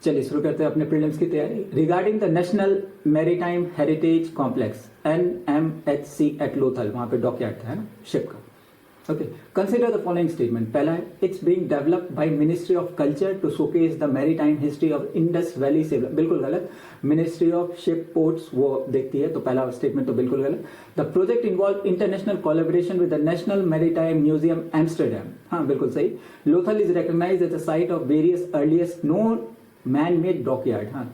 चलिए शुरू करते हैं अपने प्रीलिम्स की तैयारी। Regarding the national maritime heritage complex NMHC at Lothal, वहां पे डॉकयार्ड था, है ना, शिप का। Okay, consider the following statement. पहला है, it's being developed by ministry of culture to showcase the maritime history of Indus valley civil. बिल्कुल गलत, मिनिस्ट्री ऑफ शिप पोर्ट्स वो देखती है, तो पहला स्टेटमेंट तो बिल्कुल गलत। The project involve international collaboration with the national maritime museum Amsterdam. हाँ बिल्कुल सही। Lothal is recognized as a site of various earliest known man made dockyard. हाँ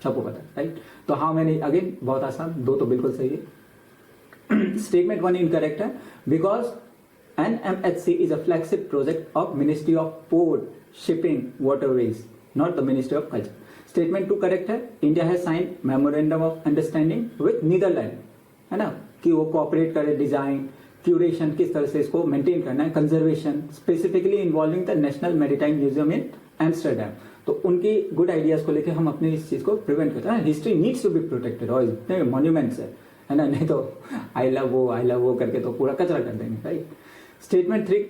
सबको पता है, राइट। तो हाउ मैनी, अगेन बहुत आसान, दो तो बिल्कुल सही है। स्टेटमेंट वन इनकरेक्ट है, because NMHC is a flagship project of Ministry of Port, Shipping, Waterways, not the Ministry of Culture. Statement 2 correct है, India has signed Memorandum of Understanding with Netherlands, है ना, कि वो cooperate करे, design, curation किस तरह से इसको मेंटेन करना है, conservation, specifically involving the national maritime museum in Amsterdam. तो उनकी गुड आइडियाज को लेकर हम अपनी इस चीज को प्रिवेंट करते हैं। History needs to be protected, और इतने मॉन्यूमेंट्स है ना, नहीं तो आई लव वो करके तो पूरा कचरा कर देंगे, राइट। स्टेटमेंट 3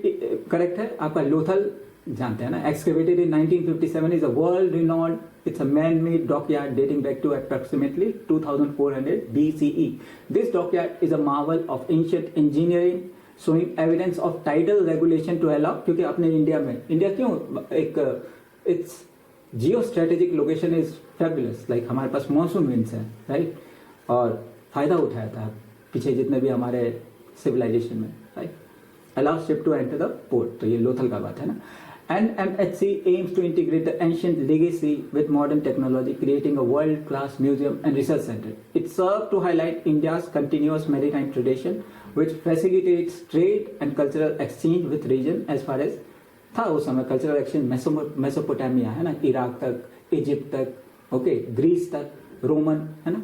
करेक्ट है आपका। लोथल जानते हैं ना, excavated in 1957 is a world renowned, it's a man made dockyard dating back to approximately 2400 BCE. This dockyard is a marvel of ancient engineering showing evidence of tidal regulation to allow, क्योंकि अपने India क्यों एक it's geo strategic location is fabulous, like हमारे पास monsoon winds है, right, और फायदा उठाया था पीछे जितने भी हमारे सिविलाइजेशन में, right. allow ship to enter the port, तो ये लोथल का बात है ना। NMHC aims to integrate the ancient legacy with modern technology, creating a world-class museum and research center. It serves to highlight India's continuous maritime tradition, which facilitates trade and cultural exchange with region as far as था उस समय cultural exchange Mesopotamia, है ना, Iraq तक, Egypt तक, okay, Greece तक, Roman, है ना,